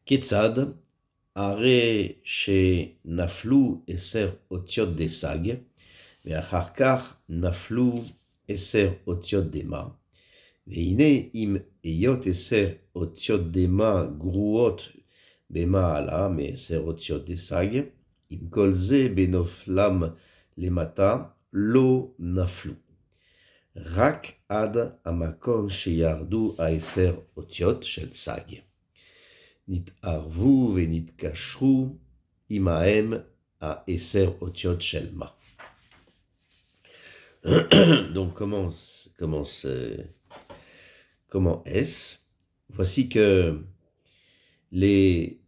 Ketzad, are שנפלו 10 אותיות דסג, ואחר כך נפלו 10 אותיות דמה, והנה אם היות 10 אותיות דמה גרועות במעלה מ10 אותיות דסג, עם כל זה בנופלם למטה לא נפלו. רק עד המקום שירדו 10 אותיות של סג. נתערבו ונתקשרו עמהם 10 אותיות של מה. Donc comment est-ce? Voici que les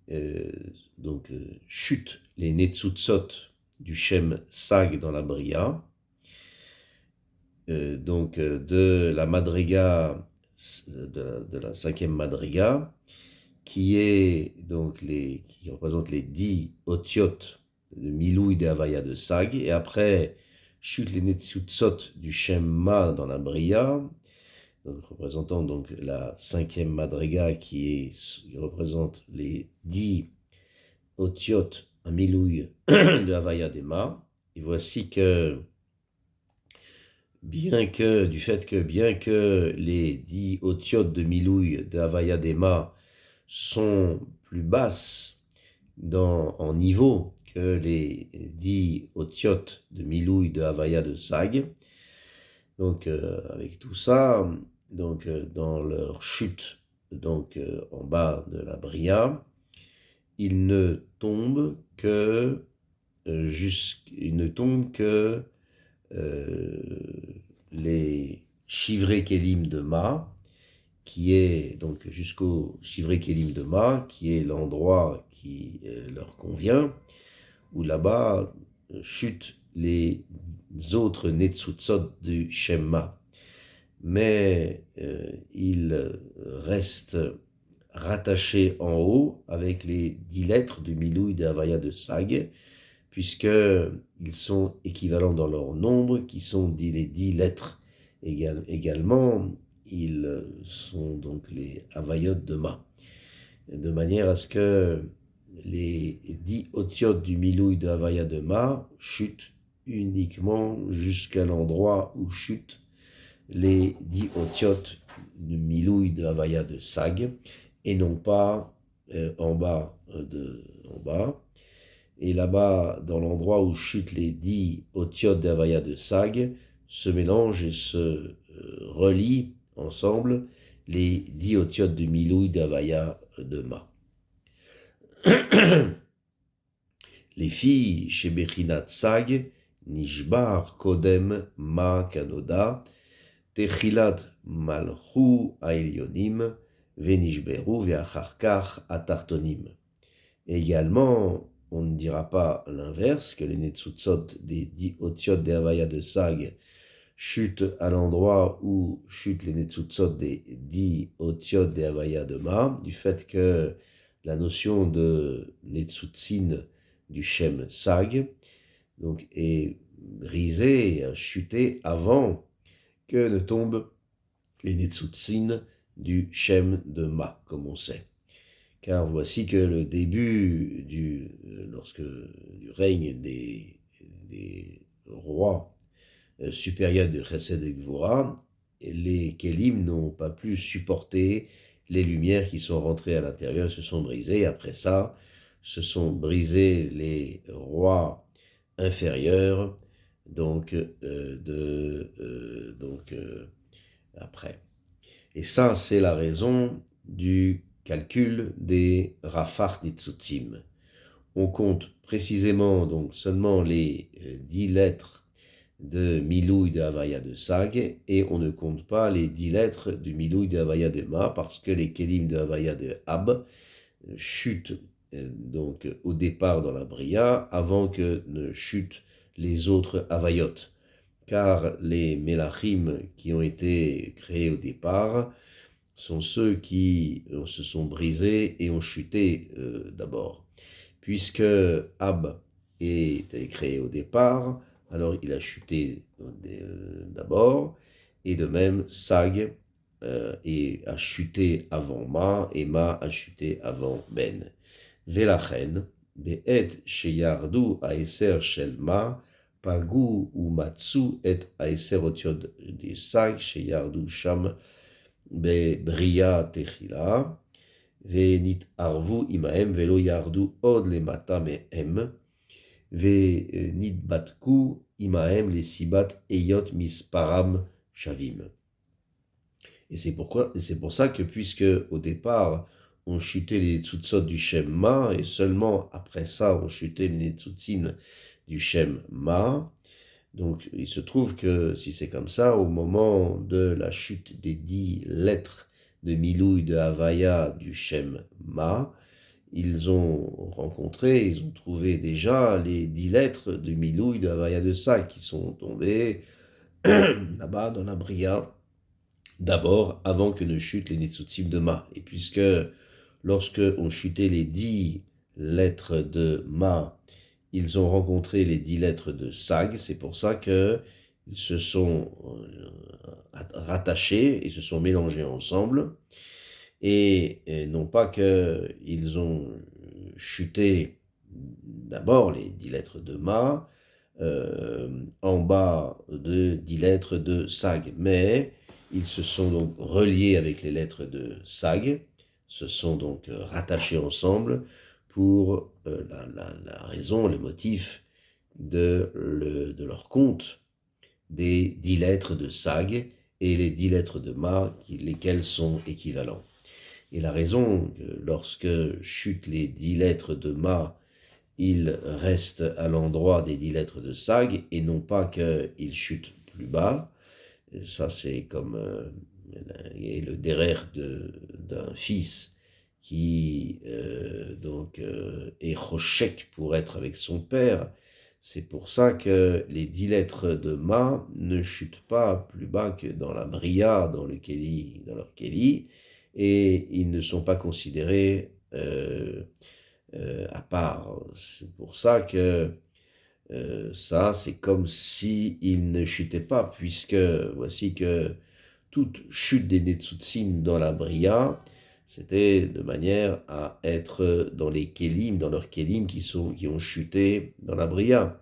chutent les netzutzot du Shem Sag dans la Bria, de la madriga, de la 5e madriga, qui représente les 10 otiotes de Milou et de Havaya de Sag, et après chute les netzutzot du Shem Ma dans la Bria, donc, représentant donc la 5e madriga qui représente les 10 otiotes en Milouï de Havaya de Ma. Et voici que bien que les 10 otiotes de Milouï de Havaya de Ma sont plus basses en niveau que les 10 otiotes de Milouï de Havaya de Sag. Donc avec tout ça, dans leur chute, en bas de la Bria, ils ne tombent que les Shivrei Kelim de Ma, qui est donc jusqu'au Shivrei Kelim de Ma, qui est l'endroit qui leur convient, où là-bas chutent les autres netzutzot du Shema. Mais ils restent rattachés en haut avec les 10 lettres du Milouï de Havaya de Sag, puisqu'ils sont équivalents dans leur nombre, qui sont les 10 lettres également, ils sont donc les Havayot de Ma. De manière à ce que les 10 otiotes du Milouï de Havaya de Ma chutent uniquement jusqu'à l'endroit où chutent les 10 otiotes du Milouï de Havaya de Sag, et non pas en bas. Et là-bas, dans l'endroit où chutent les 10 otiotes de Havaya de Sag, se mélangent et se relient ensemble les 10 otiotes du Milouï de Havaya de Ma. Les filles chez Bechinat Sag, Nishbar Kodem Ma Kanoda, Techilat Malchu Ailyonim, Venishberu Veacharkar Atartonim. Également, on ne dira pas l'inverse, que les netzutzot des 10 otiotes de Havaya de Sag chutent à l'endroit où chutent les netzutzot des 10 otiotes de Havaya de Ma, du fait que la notion de netzutzin du Shem Sag est brisée, chutée avant que ne tombent les netzutzin du Shem de Ma, comme on sait. Car voici que le début du règne des rois supérieurs de Chesed et Gvura, les Kélim n'ont pas pu supporter les lumières qui sont rentrées à l'intérieur, se sont brisées. Après ça, se sont brisés les rois inférieurs, après. Et ça, c'est la raison du calcul des Rafach Nitzutzim. On compte précisément donc seulement les 10 lettres de Milouï de Havaya de Sag, et on ne compte pas les 10 lettres du Milouï de Havaya de Ma, parce que les Kelim de Havaya de Ab chutent au départ dans la Bria, avant que ne chutent les autres Havayot. Car les Melachim qui ont été créés au départ sont ceux qui se sont brisés et ont chuté d'abord. Puisque Ab était créé au départ, alors il a chuté d'abord, et de même Sag et a chuté avant Ma, et Ma a chuté avant Ben. Velachen, be'et sheyardu aeser shel Ma, pagu ou matsu et aeser otiod de sag sheyardu sham bebria techila, venit arvu imaem velo yardu od le mata mehem, venit batku imaem les sibat eyot misparam shavim. Et c'est pour ça que, puisque au départ, on chutait les tzutzot du Shem Ma, et seulement après ça, on chutait les tzutzim du Shem Ma, donc il se trouve que, si c'est comme ça, au moment de la chute des 10 lettres de Milouï de Havaya du Shem Ma, ils ont trouvé déjà les 10 lettres de Milouï de Havaya de Sa, qui sont tombées là-bas dans la Bria, d'abord, avant que ne chutent les Netzutzim de Ma. Et puisque, lorsque on chutait les 10 lettres de Ma, ils ont rencontré les 10 lettres de Sag, c'est pour ça qu'ils se sont rattachés et se sont mélangés ensemble. Et non pas qu'ils ont chuté d'abord les 10 lettres de Ma, en bas de 10 lettres de Sag, mais ils se sont donc reliés avec les lettres de Sag, se sont donc rattachés ensemble pour la raison, le motif de leur compte des 10 lettres de Sag et les 10 lettres de Ma, lesquelles sont équivalents. Et la raison, lorsque chutent les 10 lettres de Ma, ils restent à l'endroit des 10 lettres de Sag, et non pas qu'ils chutent plus bas. Ça, c'est comme le derrière d'un fils qui est rochek pour être avec son père. C'est pour ça que les 10 lettres de Ma ne chutent pas plus bas que dans la Bria, dans leur Kéli, et ils ne sont pas considérés à part. C'est pour ça que ça, c'est comme s'ils ne chutaient pas, puisque voici que toute chute des Netzutzim dans la Bria, c'était de manière à être dans les Kélim, dans leurs Kélim qui ont chuté dans la Bria,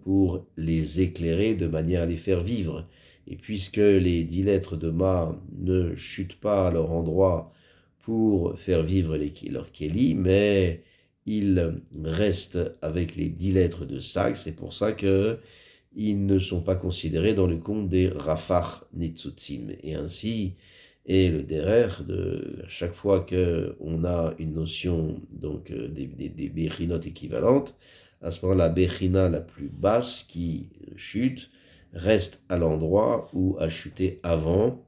pour les éclairer de manière à les faire vivre. Et puisque les 10 lettres de Ma ne chutent pas à leur endroit pour faire vivre leurs Kélim, mais ils restent avec les 10 lettres de Sag, c'est pour ça qu'ils ne sont pas considérés dans le compte des Rafach Netzutzim. Et ainsi est le derer à chaque fois qu'on a une notion donc des Bechinot équivalentes, à ce moment la Bechina la plus basse qui chute reste à l'endroit où a chuté avant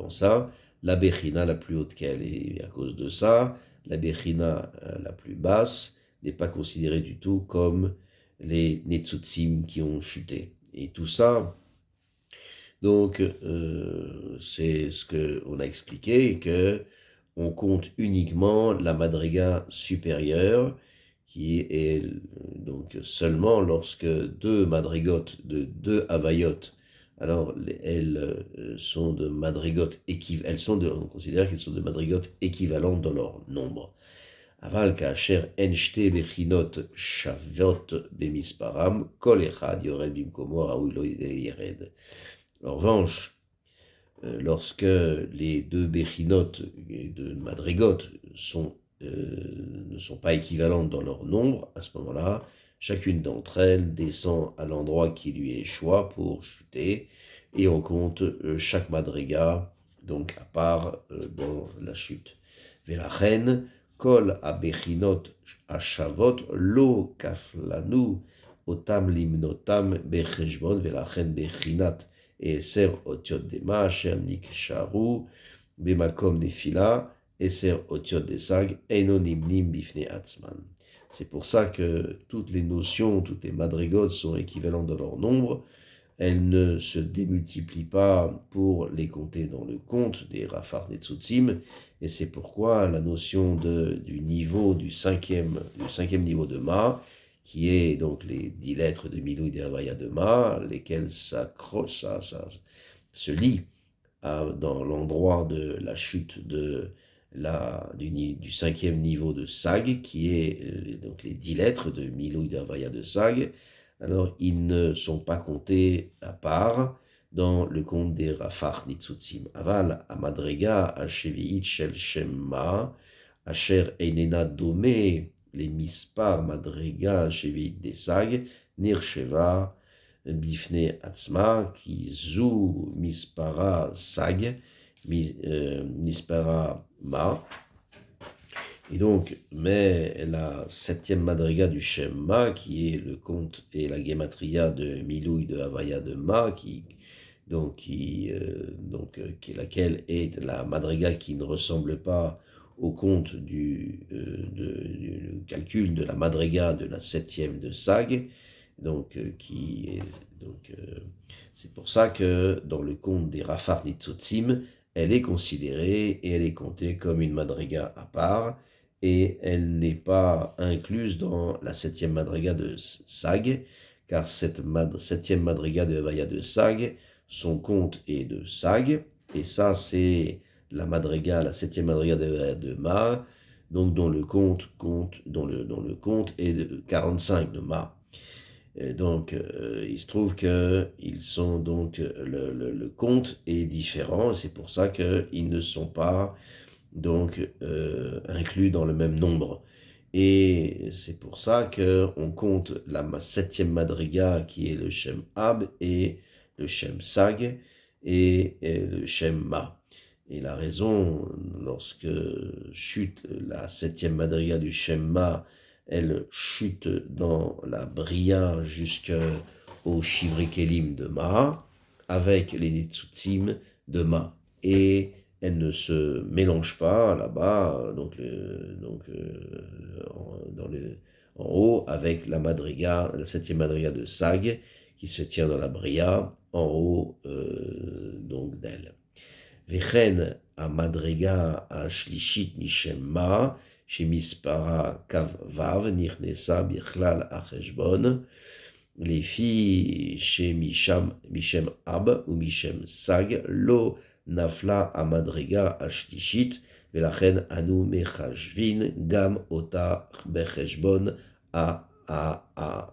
ça, la Bechina la plus haute qu'elle. Et à cause de ça, la Bechina la plus basse n'est pas considérée du tout comme les Netzutzim qui ont chuté. Et tout ça, donc, c'est ce qu'on a expliqué, qu'on compte uniquement la madriga supérieure, qui est donc seulement lorsque deux madrigotes de deux havayot, alors elles sont de madrigotes on considère qu'elles sont de madrigotes équivalentes dans leur nombre. Aval kacher enshte bechinot shavot bemisparam kol echad yored bimkomo raoui lo yered. En revanche, lorsque les deux bechinot de madrigot ne sont pas équivalentes dans leur nombre, à ce moment-là, chacune d'entre elles descend à l'endroit qui lui est choix pour chuter, et on compte chaque madriga, donc à part dans la chute. Velachen, kol abechinot ashavot lo kaflanu otam limnotam becheshbon velachen bechinat Eser otiot de Ma, Asher niksharu, bemakom nefila, Eser otiot de Sag, enonimnim bifne atzman. C'est pour ça que toutes les notions, toutes les madrigotes sont équivalentes dans leur nombre. Elles ne se démultiplient pas pour les compter dans le compte des Rafar Netzutzim, et c'est pourquoi la notion du cinquième niveau de Ma, qui est donc les 10 lettres de Milouï de Havaya de Ma, lesquelles se lient dans l'endroit de la chute du cinquième niveau de Sag, qui est donc les 10 lettres de Milou de Havaya de Sag. Alors, ils ne sont pas comptés à part dans le compte des Rafach Nitzutzim. Aval, Amadrega, Ashevi'it Shel Shemma, Asher Einena Domé, les Mispar Madrega, Ashevi'it des Sag, Nirsheva, Bifne Atzma, qui Zou Mispara Sag, Mispara Ma. Et donc, mais la septième madriga du Shem Ma, qui est le compte et la gematria de Milouï de Havaya de Ma, qui est laquelle est la madriga qui ne ressemble pas au compte du calcul de la madriga de la septième de Sag, c'est pour ça que dans le compte des Rafar Nitzotzim, elle est considérée et elle est comptée comme une madriga à part, et elle n'est pas incluse dans la septième madriga de Sag, car cette septième madriga de Havaya de Sag, son compte est de Sag, et ça c'est la septième madriga de Ma, donc dont le compte est de 45 de Ma. Et donc, il se trouve que ils sont donc le compte est différent, c'est pour ça qu'ils ne sont pas donc inclus dans le même nombre. Et c'est pour ça qu'on compte la septième madriga qui est le Shem Ab et le Shem Sag et le Shem Ma. Et la raison, lorsque chute la septième madriga du Shem Ma, elle chute dans la Bria jusqu'au Shivri-Kelim de Ma, avec les Nitzutzim de Ma. Et elle ne se mélange pas là-bas, en haut, avec la septième madriga de Sag, qui se tient dans la Bria, en haut donc d'elle. Vechen a madriga a shlishit mishem ma, shemispara kav vav, nirnesa bichlal a cheshbon, les filles chez Mishem Ab ou Mishem Sag, lo nafla a madriga a shlishit, velachen anu mechashvin gam ota becheshbon a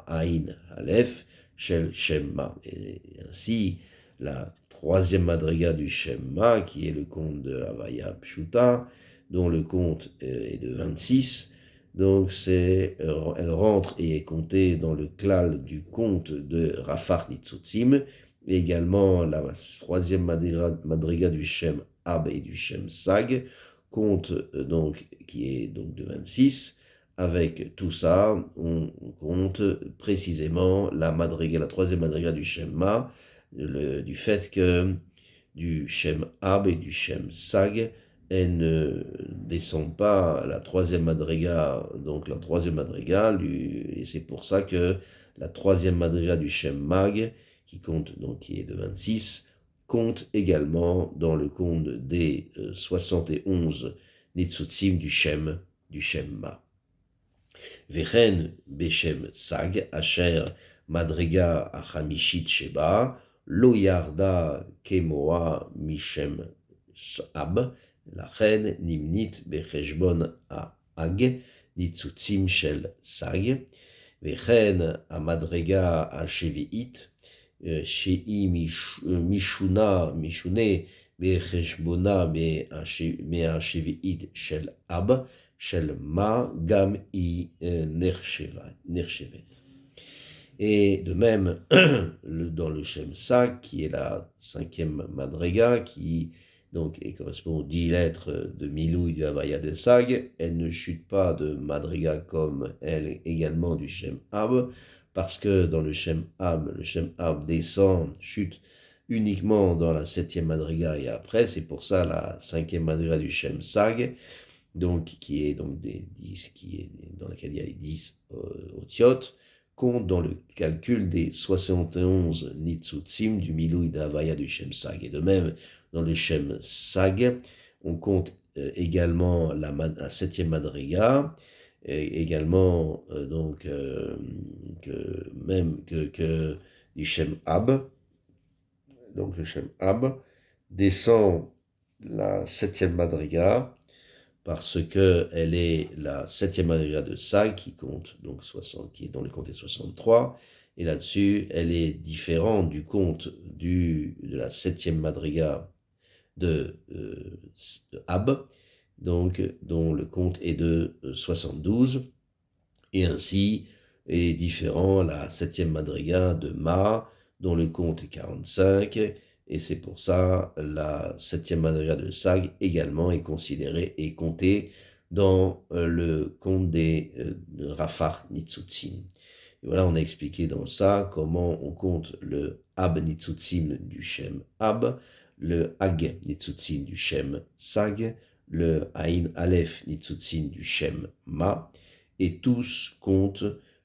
ain alef shel shemma. Et ainsi, la troisième madriga du Shemma, qui est le compte de Havaya Pshuta, dont le compte est de 26, donc elle rentre et est comptée dans le klal du compte de Rafach Nitzotzim, et également la troisième madriga du Shem Ab et du Shem Sag, compte donc qui est donc de 26. Avec tout ça, on compte précisément la troisième madriga du Shemma, du fait que du Shem Ab et du Shem Sag, elle ne descend pas la troisième madriga, et c'est pour ça que la troisième madriga du Shem Mag, qui est de 26, compte également dans le compte des 71 Nitzutzim du Shem Ma. Vechen Beshem Sag, Asher Madriga Achamishit Sheba, Lo Yarda Kemoa Mishem Ab, Lachen Nimnit Becheshbon Ag, Nitzutzim Shel Sag, Vechen Amadrega Ashevi'it, Shei Mishune Becheshbona Me'ashevi'it Shel Ab, Shel Ma Gam I Nershevet. Et de même, dans le Shem Sag, qui est la cinquième madriga, qui donc correspond aux 10 lettres de Milouï du Havaya de Sag, elle ne chute pas de madriga comme elle également du Shem Ab, parce que dans le Shem Ab chute uniquement dans la septième madriga et après, c'est pour ça la cinquième madriga du Shem Sag, donc qui est donc des 10, dans laquelle il y a les 10 otiotes, compte dans le calcul des 71 Nitzutzim du Milouï d'Havaya du Shem Sag. Et de même, dans le Shem Sag, on compte également la septième madriga, également que du Shem Ab, donc le Shem Ab, descend la septième madriga, parce que elle est la septième madriga de Sag, qui compte donc 60, qui est dont le compte est 63, et là-dessus, elle est différente du compte de la septième madriga de Ab, donc dont le compte est de 72, et ainsi est différent la septième madriga de Ma, dont le compte est 45, et c'est pour ça la septième madriga de Sag également est considérée et comptée dans le compte des Rafah Nitzutzim. Et voilà, on a expliqué dans ça comment on compte le Ab Nitzutzim du Shem Ab, le Ag Nitzutzim du Shem Sag, le Ain Aleph Nitzutzim du Shem Ma, et tous comptent,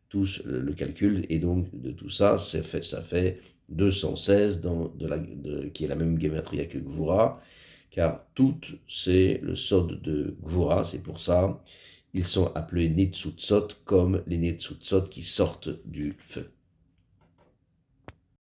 tous le calcul, et donc de tout ça, ça fait 216, qui est la même gématria que Gvura, car tout c'est le sod de Gvura, c'est pour ça ils sont appelés Netzutzot comme les Netzutzot qui sortent du feu.